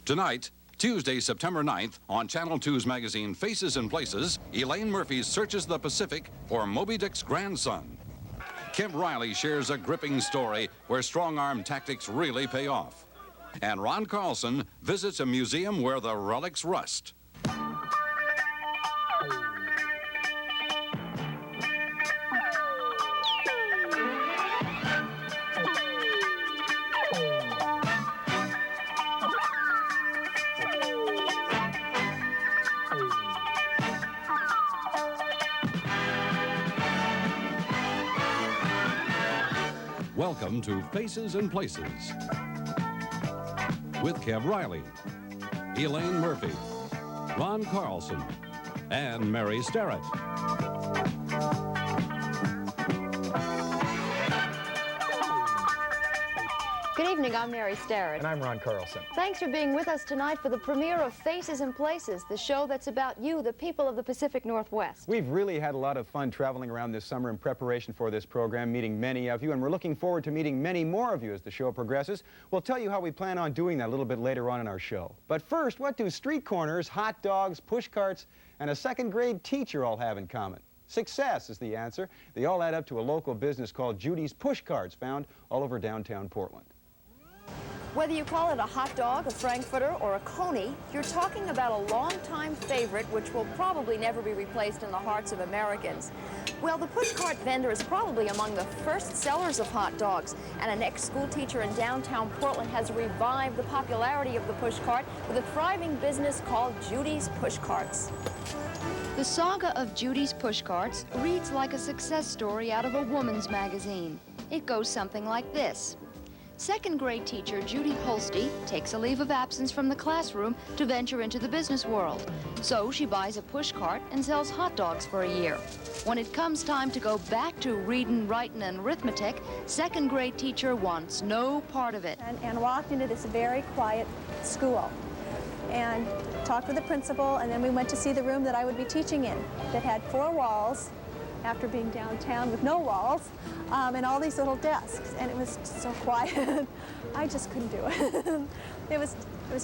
Tonight, Tuesday, September 9th, on Channel 2's magazine Faces and Places, Elaine Murphy searches the Pacific for Moby Dick's grandson. Kim Riley shares a gripping story where strong-arm tactics really pay off. And Ron Carlson visits a museum where the relics rust. Welcome to Faces and Places with Kev Riley, Elaine Murphy, Ron Carlson, and Mary Starrett. Good evening, I'm Mary Starrett. And I'm Ron Carlson. Thanks for being with us tonight for the premiere of Faces and Places, the show that's about you, the people of the Pacific Northwest. We've really had a lot of fun traveling around this summer in preparation for this program, meeting many of you, and we're looking forward to meeting many more of you as the show progresses. We'll tell you how we plan on doing that a little bit later on in our show. But first, what do street corners, hot dogs, push carts, and a second-grade teacher all have in common? Success is the answer. They all add up to a local business called Judy's Push Carts, found all over downtown Portland. Whether you call it a hot dog, a frankfurter, or a coney, you're talking about a longtime favorite which will probably never be replaced in the hearts of Americans. Well, the push cart vendor is probably among the first sellers of hot dogs, and an ex-school teacher in downtown Portland has revived the popularity of the push cart with a thriving business called Judy's Push Carts. The saga of Judy's Push Carts reads like a success story out of a woman's magazine. It goes something like this. Second-grade teacher Judy Holste takes a leave of absence from the classroom to venture into the business world. So she buys a push cart and sells hot dogs for a year. When it comes time to go back to reading, writing, and arithmetic, second-grade teacher wants no part of it. And walked into this very quiet school and talked with the principal, and then we went to see the room that I would be teaching in that had 4 walls after being downtown with no walls, and all these little desks, and it was so quiet. I just couldn't do it. It was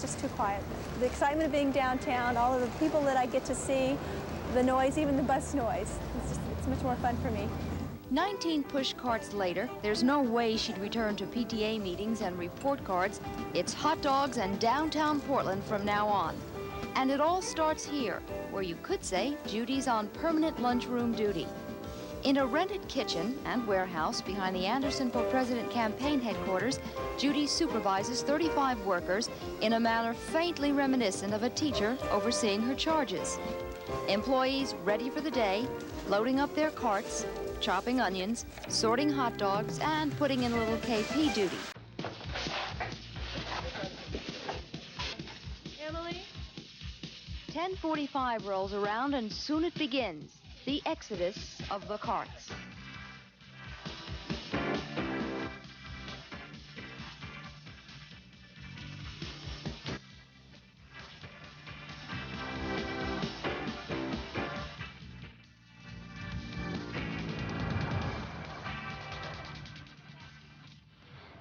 just too quiet. The excitement of being downtown, all of the people that I get to see, the noise, even the bus noise, it's much more fun for me. 19 push carts later, there's no way she'd return to PTA meetings and report cards. It's hot dogs and downtown Portland from now on. And it all starts here, where you could say Judy's on permanent lunchroom duty. In a rented kitchen and warehouse behind the Anderson for President campaign headquarters, Judy supervises 35 workers in a manner faintly reminiscent of a teacher overseeing her charges. Employees ready for the day, loading up their carts, chopping onions, sorting hot dogs, and putting in a little KP duty. Emily? 10:45 rolls around and soon it begins. The exodus of the carts.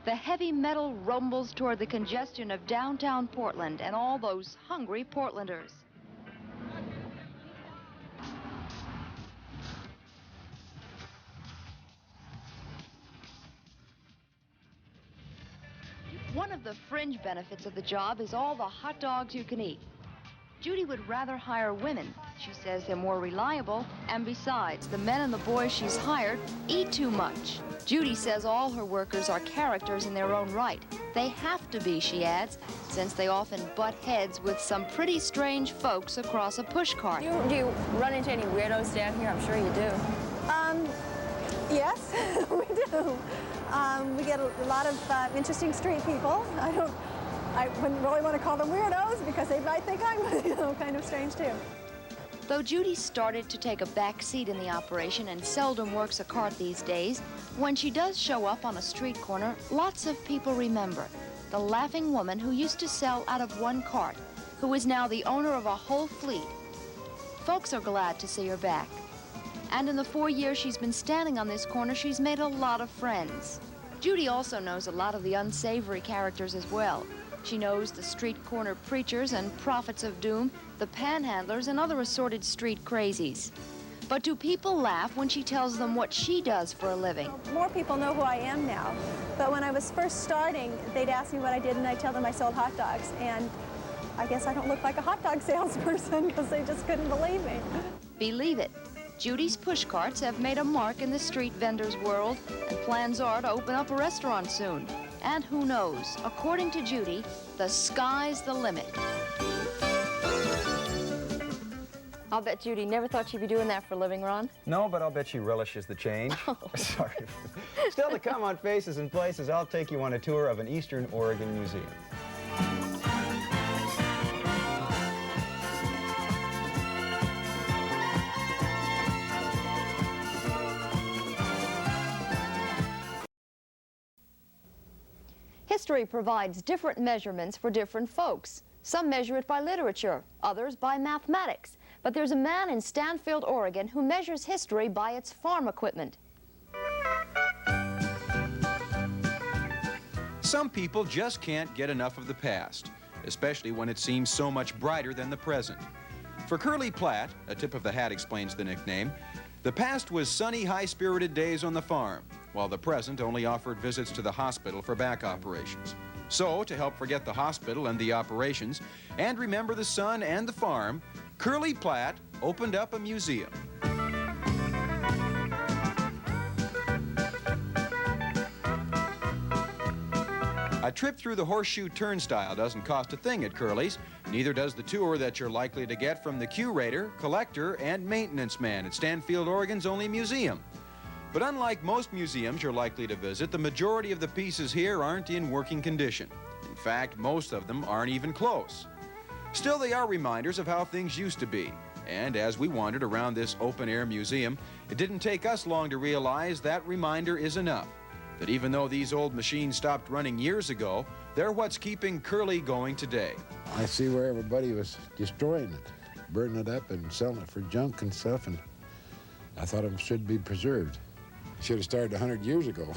The heavy metal rumbles toward the congestion of downtown Portland and all those hungry Portlanders. One of the fringe benefits of the job is all the hot dogs you can eat. Judy would rather hire women. She says they're more reliable, and besides, the men and the boys she's hired eat too much. Judy says all her workers are characters in their own right. They have to be, she adds, since they often butt heads with some pretty strange folks across a push cart. Do you run into any weirdos down here? I'm sure you do. Yes, we do. We get a lot of interesting street people. I wouldn't really want to call them weirdos because they might think I'm, kind of strange too. Though Judy started to take a back seat in the operation and seldom works a cart these days, when she does show up on a street corner, lots of people remember the laughing woman who used to sell out of one cart, who is now the owner of a whole fleet. Folks are glad to see her back. And in the 4 years she's been standing on this corner, she's made a lot of friends. Judy also knows a lot of the unsavory characters as well. She knows the street corner preachers and prophets of doom, the panhandlers and other assorted street crazies. But do people laugh when she tells them what she does for a living? More people know who I am now, but when I was first starting, they'd ask me what I did, and I'd tell them I sold hot dogs, and I guess I don't look like a hot dog salesperson because they just couldn't believe me. Believe it, Judy's pushcarts have made a mark in the street vendors' world, and plans are to open up a restaurant soon. And who knows, according to Judy, the sky's the limit. I'll bet Judy never thought she'd be doing that for a living, Ron. No, but I'll bet she relishes the change. Sorry. Still to come on Faces and Places, I'll take you on a tour of an Eastern Oregon museum. History provides different measurements for different folks. Some measure it by literature, others by mathematics. But there's a man in Stanfield, Oregon, who measures history by its farm equipment. Some people just can't get enough of the past, especially when it seems so much brighter than the present. For Curly Platt, a tip of the hat explains the nickname, the past was sunny, high-spirited days on the farm, while the present only offered visits to the hospital for back operations. So, to help forget the hospital and the operations, and remember the sun and the farm, Curly Platt opened up a museum. A trip through the Horseshoe Turnstile doesn't cost a thing at Curly's. Neither does the tour that you're likely to get from the curator, collector, and maintenance man at Stanfield, Oregon's only museum. But unlike most museums you're likely to visit, the majority of the pieces here aren't in working condition. In fact, most of them aren't even close. Still, they are reminders of how things used to be. And as we wandered around this open-air museum, it didn't take us long to realize that reminder is enough. That even though these old machines stopped running years ago, they're what's keeping Curly going today. I see where everybody was destroying it, burning it up and selling it for junk and stuff, and I thought it should be preserved. Should have started 100 years ago.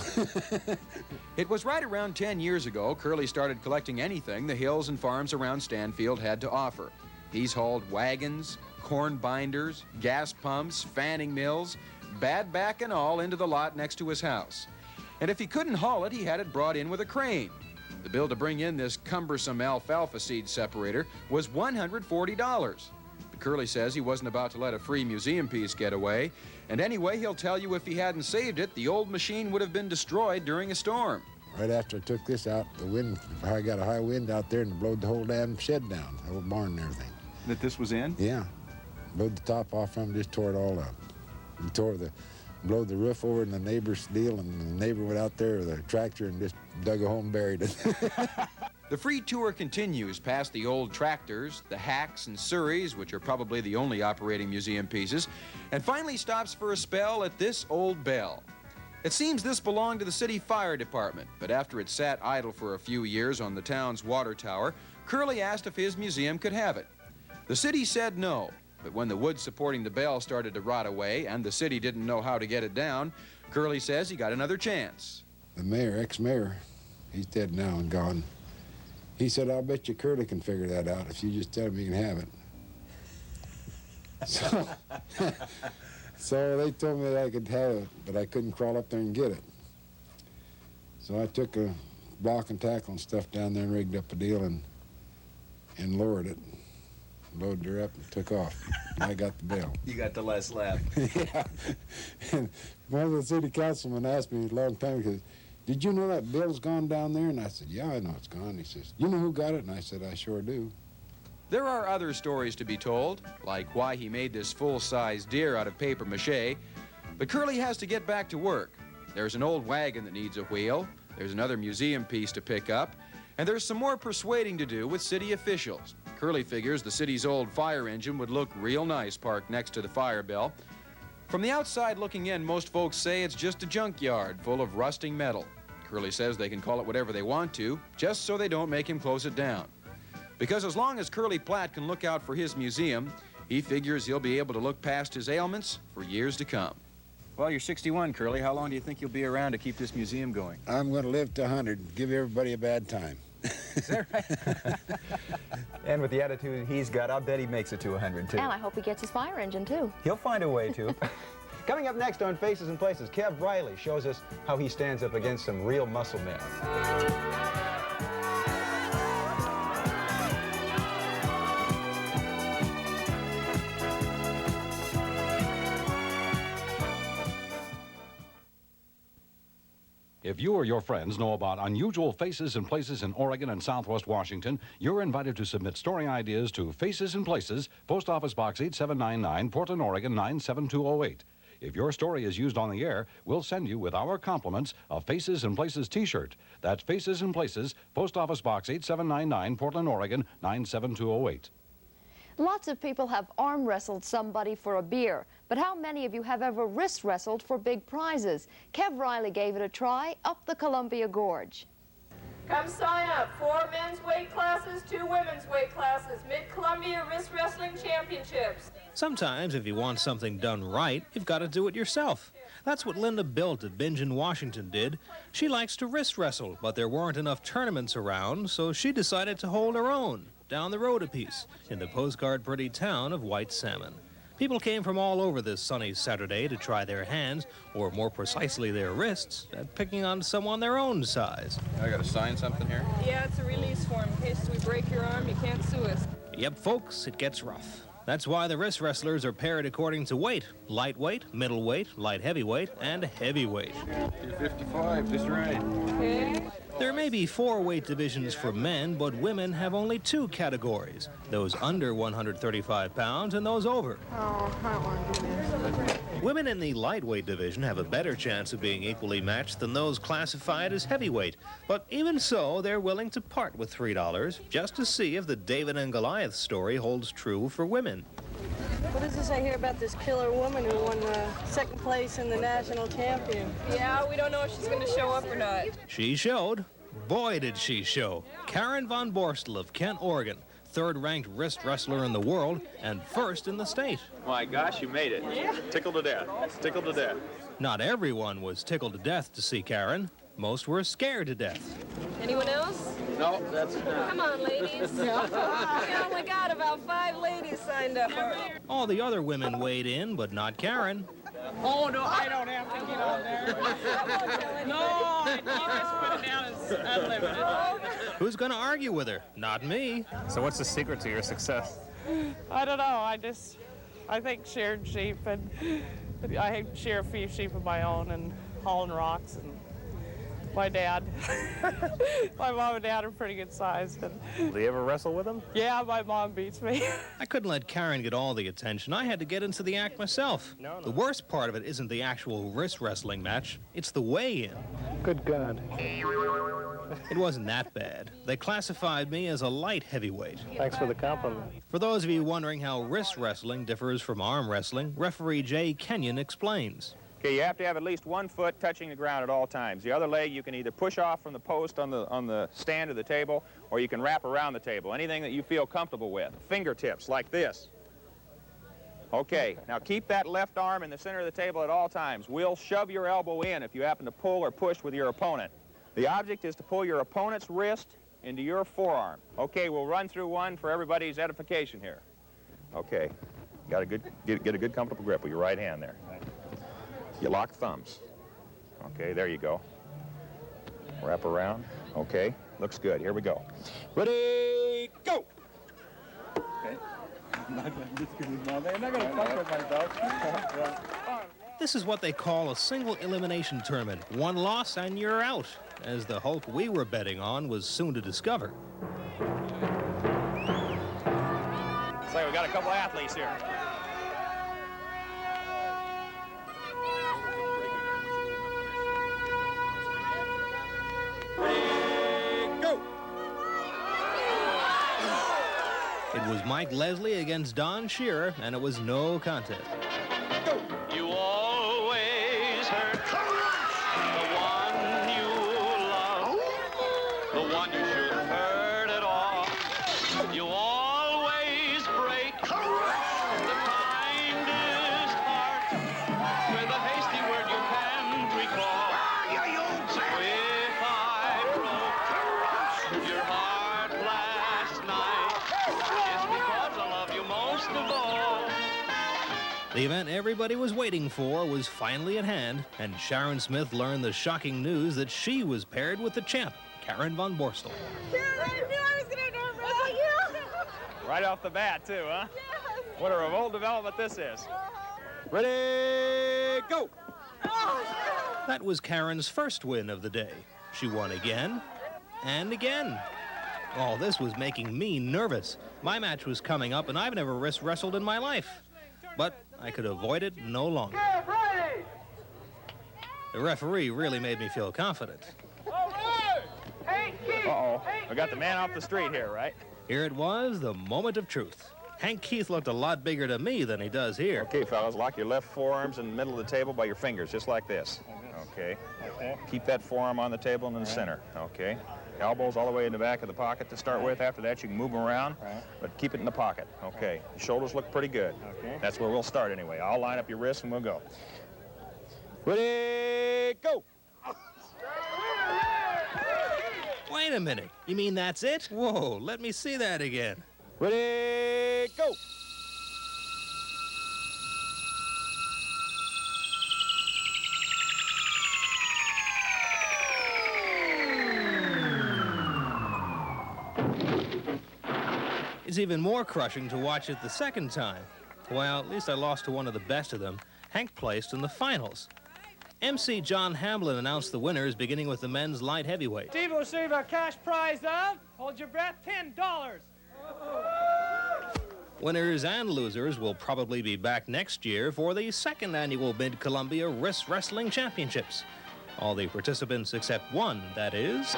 It was right around 10 years ago Curly started collecting anything the hills and farms around Stanfield had to offer. He's hauled wagons, corn binders, gas pumps, fanning mills, bad back and all into the lot next to his house. And if he couldn't haul it, he had it brought in with a crane. The bill to bring in this cumbersome alfalfa seed separator was $140. But Curly says he wasn't about to let a free museum piece get away. And anyway, he'll tell you if he hadn't saved it, the old machine would have been destroyed during a storm. Right after I took this out, the wind, I got a high wind out there and it blowed the whole damn shed down, the whole barn and everything. That this was in? Yeah. Blowed the top off from it, just tore it all up. And blowed the roof over in the neighbor's deal, and the neighbor went out there with a tractor and just dug a hole and buried it. The free tour continues past the old tractors, the hacks and surreys, which are probably the only operating museum pieces, and finally stops for a spell at this old bell. It seems this belonged to the city fire department, but after it sat idle for a few years on the town's water tower, Curly asked if his museum could have it. The city said no, but when the wood supporting the bell started to rot away and the city didn't know how to get it down, Curly says he got another chance. The mayor, ex-mayor, he's dead now and gone. He said, I'll bet you Curly can figure that out if you just tell him you can have it. So they told me that I could have it, but I couldn't crawl up there and get it. So I took a block and tackle and stuff down there and rigged up a deal and lowered it, loaded her up and took off. I got the bell. You got the last laugh. Yeah. And one of the city councilmen asked me a long time, he says, did you know that bill's gone down there? And I said, yeah, I know it's gone. He says, you know who got it? And I said, I sure do. There are other stories to be told, like why he made this full-size deer out of paper mache, but Curly has to get back to work. There's an old wagon that needs a wheel, there's another museum piece to pick up, and there's some more persuading to do with city officials. Curly figures the city's old fire engine would look real nice parked next to the fire bell. From the outside looking in, most folks say it's just a junkyard full of rusting metal. Curly says they can call it whatever they want to, just so they don't make him close it down. Because as long as Curly Platt can look out for his museum, he figures he'll be able to look past his ailments for years to come. Well, you're 61, Curly. How long do you think you'll be around to keep this museum going? I'm going to live to 100 and give everybody a bad time. Is that right? And with the attitude he's got, I'll bet he makes it to 100, too. And I hope he gets his fire engine, too. He'll find a way to. Coming up next on Faces and Places, Kev Riley shows us how he stands up against some real muscle men. If you or your friends know about unusual faces and places in Oregon and Southwest Washington, you're invited to submit story ideas to Faces and Places, Post Office Box 8799, Portland, Oregon 97208. If your story is used on the air, we'll send you with our compliments a Faces and Places t-shirt. That's Faces and Places, Post Office Box 8799, Portland, Oregon 97208. Lots of people have arm wrestled somebody for a beer, but how many of you have ever wrist wrestled for big prizes? Kev Riley gave it a try up the Columbia Gorge. Come sign up. 4 men's weight classes, 2 women's weight classes. Mid-Columbia Wrist Wrestling Championships. Sometimes, if you want something done right, you've got to do it yourself. That's what Linda Bilt at Bingen, Washington did. She likes to wrist wrestle, but there weren't enough tournaments around, so she decided to hold her own, down the road a piece, in the postcard pretty town of White Salmon. People came from all over this sunny Saturday to try their hands, or more precisely their wrists, at picking on someone their own size. I got to sign something here? Yeah, it's a release form. In case we break your arm, you can't sue us. Yep, folks, it gets rough. That's why the wrist wrestlers are paired according to weight. Lightweight, middleweight, light heavyweight, and heavyweight. 255, just right. Okay. There may be 4 weight divisions for men, but women have only 2 categories. Those under 135 pounds and those over. Oh, I don't want to do this. Women in the lightweight division have a better chance of being equally matched than those classified as heavyweight. But even so, they're willing to part with $3 just to see if the David and Goliath story holds true for women. What is this I hear about this killer woman who won second place in the national champion? Yeah, we don't know if she's going to show up or not. She showed. Boy, did she show. Karen von Borstel of Kent, Oregon, 3rd-ranked wrist wrestler in the world and 1st in the state. My gosh, you made it. Yeah. Tickled to death. Tickled to death. Not everyone was tickled to death to see Karen. Most were scared to death. Anyone else? No, that's enough. Come on, ladies. We only got about 5 ladies signed up. All the other women weighed in, but not Karen. Oh, no, I don't have to get on there. No, I just put it down as unlimited. Who's going to argue with her? Not me. So what's the secret to your success? I don't know. I think shearing sheep, and I shear a few sheep of my own and hauling rocks. And my dad, my mom and dad are pretty good sized. And Do you ever wrestle with them? yeah, my mom beats me. I couldn't let Karen get all the attention. I had to get into the act myself. No. The worst part of it isn't the actual wrist wrestling match. It's the weigh-in. Good God. It wasn't that bad. They classified me as a light heavyweight. Thanks for the compliment. For those of you wondering how wrist wrestling differs from arm wrestling, referee Jay Kenyon explains. Okay, you have to have at least 1 foot touching the ground at all times. The other leg you can either push off from the post on the stand of the table, or you can wrap around the table. Anything that you feel comfortable with. Fingertips like this. Okay, now keep that left arm in the center of the table at all times. We'll shove your elbow in if you happen to pull or push with your opponent. The object is to pull your opponent's wrist into your forearm. Okay, we'll run through one for everybody's edification here. Okay, got a good, get a good comfortable grip with your right hand there. You lock thumbs. Okay, there you go. Wrap around. Okay, looks good. Here we go. Ready, go! Okay. I'm not gonna fuck with myself. This is what they call a single elimination tournament. 1 loss and you're out, as the Hulk we were betting on was soon to discover. Looks like we got a couple athletes here. It was Mike Leslie against Don Shearer, and it was no contest. You always hurt the one you love, the one you shouldn't hurt at all. You always break the kindest heart with a hasty word you can't recall. If I broke your heart, The event everybody was waiting for was finally at hand, and Sharon Smith learned the shocking news that she was paired with the champ, Karen von Borstel. Sharon, I knew I was going to wrestle you. Right off the bat, too, huh? Yes. What a revolt development this is. Ready, go! That was Karen's first win of the day. She won again and again. All this was making me nervous. My match was coming up, and I've never wrestled in my life. But I could avoid it no longer. The referee really made me feel confident. Uh-oh, we got the man off the street here, right? Here it was, the moment of truth. Hank Keith looked a lot bigger to me than he does here. Okay, fellas, lock your left forearms in the middle of the table by your fingers, just like this. Okay. Keep that forearm on the table and in the center. Okay. Elbows all the way in the back of the pocket to start with. After that, you can move them around, but keep it in the pocket. Okay. The shoulders look pretty good. Okay. That's where we'll start anyway. I'll line up your wrists and we'll go. Ready, go! Wait a minute. You mean that's it? Whoa, let me see that again. Ready, go! It's even more crushing to watch it the second time. Well, at least I lost to one of the best of them. Hank placed in the finals. MC John Hamlin announced the winners, beginning with the men's light heavyweight. Steve will receive a cash prize of, hold your breath, $10. Winners and losers will probably be back next year for the second annual Mid-Columbia Wrist Wrestling Championships. All the participants except one, that is.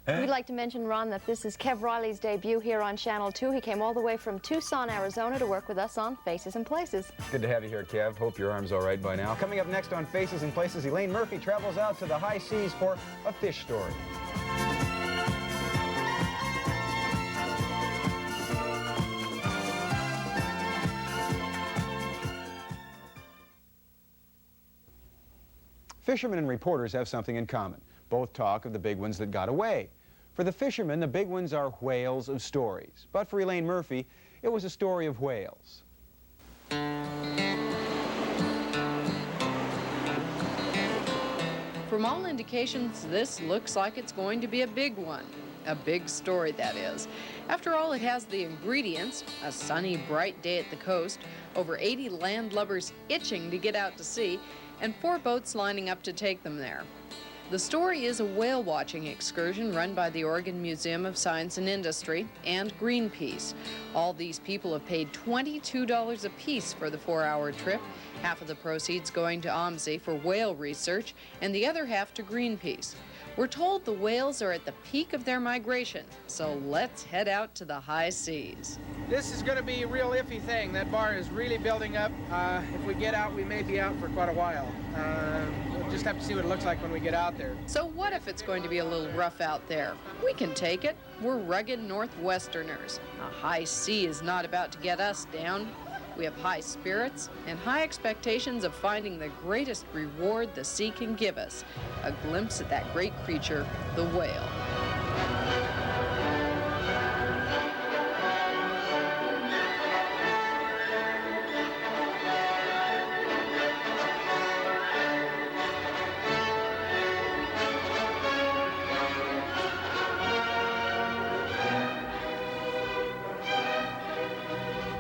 We'd like to mention, Ron, that this is Kev Riley's debut here on Channel 2. He came all the way from Tucson, Arizona to work with us on Faces and Places. Good to have you here, Kev. Hope your arm's all right by now. Coming up next on Faces and Places, Elaine Murphy travels out to the high seas for a fish story. Fishermen and reporters have something in common. Both talk of the big ones that got away. For the fishermen, the big ones are whales of stories. But for Elaine Murphy, it was a story of whales. From all indications, this looks like it's going to be a big one. A big story, that is. After all, it has the ingredients: a sunny, bright day at the coast, over 80 landlubbers itching to get out to sea, and 4 boats lining up to take them there. The story is a whale-watching excursion run by the Oregon Museum of Science and Industry and Greenpeace. All these people have paid $22 apiece for the 4-hour trip, half of the proceeds going to OMSI for whale research and the other half to Greenpeace. We're told the whales are at the peak of their migration, so let's head out to the high seas. This is going to be a real iffy thing. That bar is really building up. If we get out, we may be out for quite a while. We'll just have to see what it looks like when we get out there. So what if it's going to be a little rough out there? We can take it. We're rugged Northwesterners. A high sea is not about to get us down. We have high spirits and high expectations of finding the greatest reward the sea can give us, a glimpse at that great creature, the whale.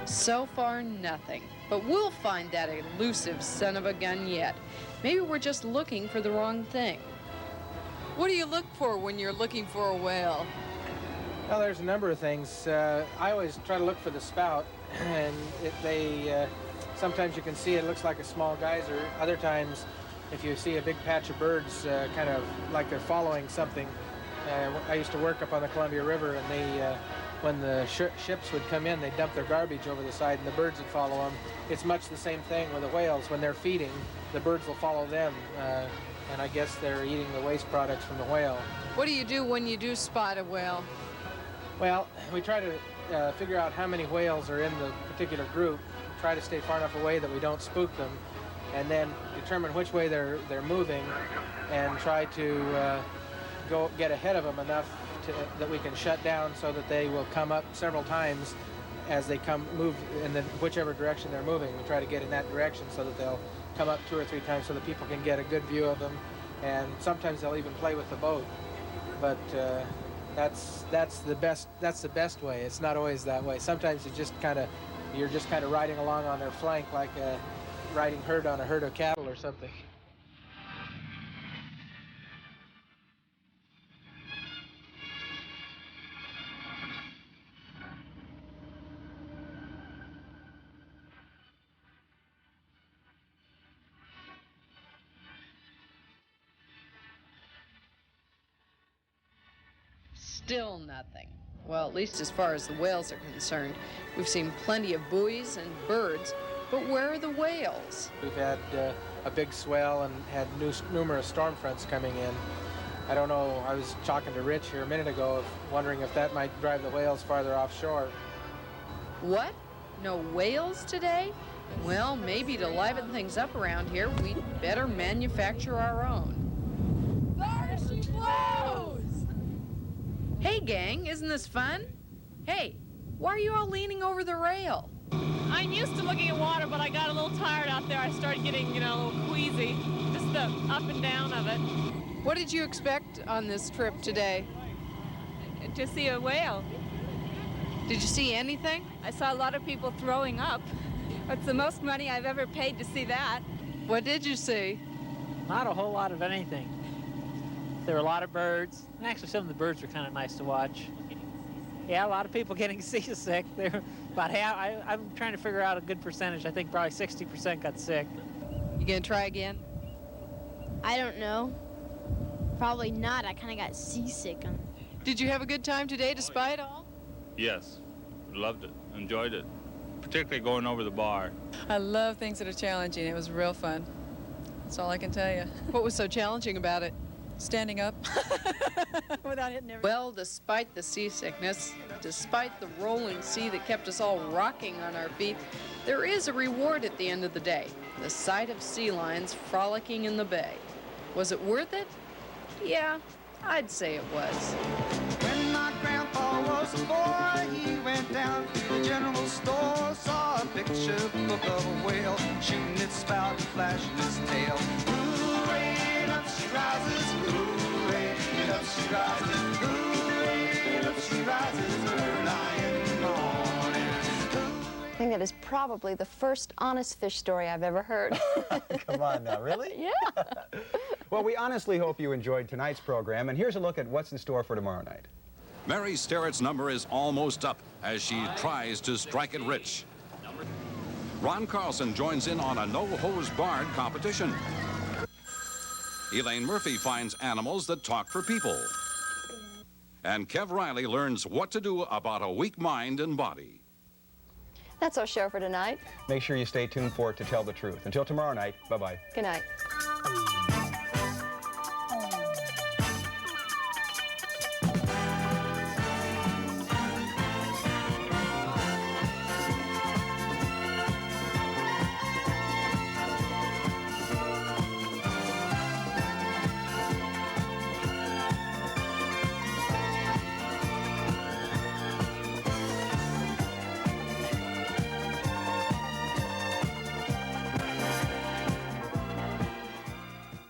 So far, nothing. But we'll find that elusive son of a gun yet. Maybe we're just looking for the wrong thing. What do you look for when you're looking for a whale? Well, there's a number of things. I always try to look for the spout, and sometimes you can see it looks like a small geyser. Other times, if you see a big patch of birds, kind of like they're following something. I used to work up on the Columbia River, and they when the ships would come in, they'd dump their garbage over the side and the birds would follow them. It's much the same thing with the whales. When they're feeding, the birds will follow them, and I guess they're eating the waste products from the whale. What do you do when you do spot a whale? Well, we try to figure out how many whales are in the particular group, try to stay far enough away that we don't spook them, and then determine which way they're moving and try to get ahead of them enough that we can shut down so that they will come up several times as they move in whichever direction they're moving. We try to get in that direction so that they'll come up 2 or 3 times so that people can get a good view of them. And sometimes they'll even play with the boat. But that's the best way. It's not always that way. Sometimes you're just kind of riding along on their flank like riding herd on a herd of cattle or something. Still nothing. Well, at least as far as the whales are concerned. We've seen plenty of buoys and birds, but where are the whales? We've had a big swell and had numerous storm fronts coming in. I don't know, I was talking to Rich here a minute ago, wondering if that might drive the whales farther offshore. What? No whales today? Well, maybe to liven things up around here, we'd better manufacture our own. There she blows! Hey, gang, isn't this fun? Hey, why are you all leaning over the rail? I'm used to looking at water, but I got a little tired out there. I started getting, a little queasy. Just the up and down of it. What did you expect on this trip today? To see a whale. Did you see anything? I saw a lot of people throwing up. It's the most money I've ever paid to see that. What did you see? Not a whole lot of anything. There were a lot of birds. Actually, some of the birds were kind of nice to watch. Yeah, a lot of people getting seasick. They're about half. I'm trying to figure out a good percentage. I think probably 60% got sick. You gonna try again? I don't know. Probably not. I kind of got seasick. Did you have a good time today despite all? Yes, loved it, enjoyed it, particularly going over the bar. I love things that are challenging. It was real fun. That's all I can tell you. What was so challenging about it? Standing up without hitting everything. Well, despite the seasickness, despite the rolling sea that kept us all rocking on our feet, there is a reward at the end of the day. The sight of sea lions frolicking in the bay. Was it worth it? Yeah, I'd say it was. When my grandpa was a boy, he went down to the general store, saw a picture book of a whale, shooting its spout and flashing its tail. Hooray, up she rises, hooray, up she rises, hooray, up she rises, early in the morning. I think that is probably the first honest fish story I've ever heard. Come on now, really? Yeah. Well, we honestly hope you enjoyed tonight's program, and here's a look at what's in store for tomorrow night. Mary Sterrett's number is almost up as she tries to strike it rich. Ron Carlson joins in on a no-hose barred competition. Elaine Murphy finds animals that talk for people. And Kev Riley learns what to do about a weak mind and body. That's our show for tonight. Make sure you stay tuned for it to tell the truth. Until tomorrow night, bye-bye. Good night.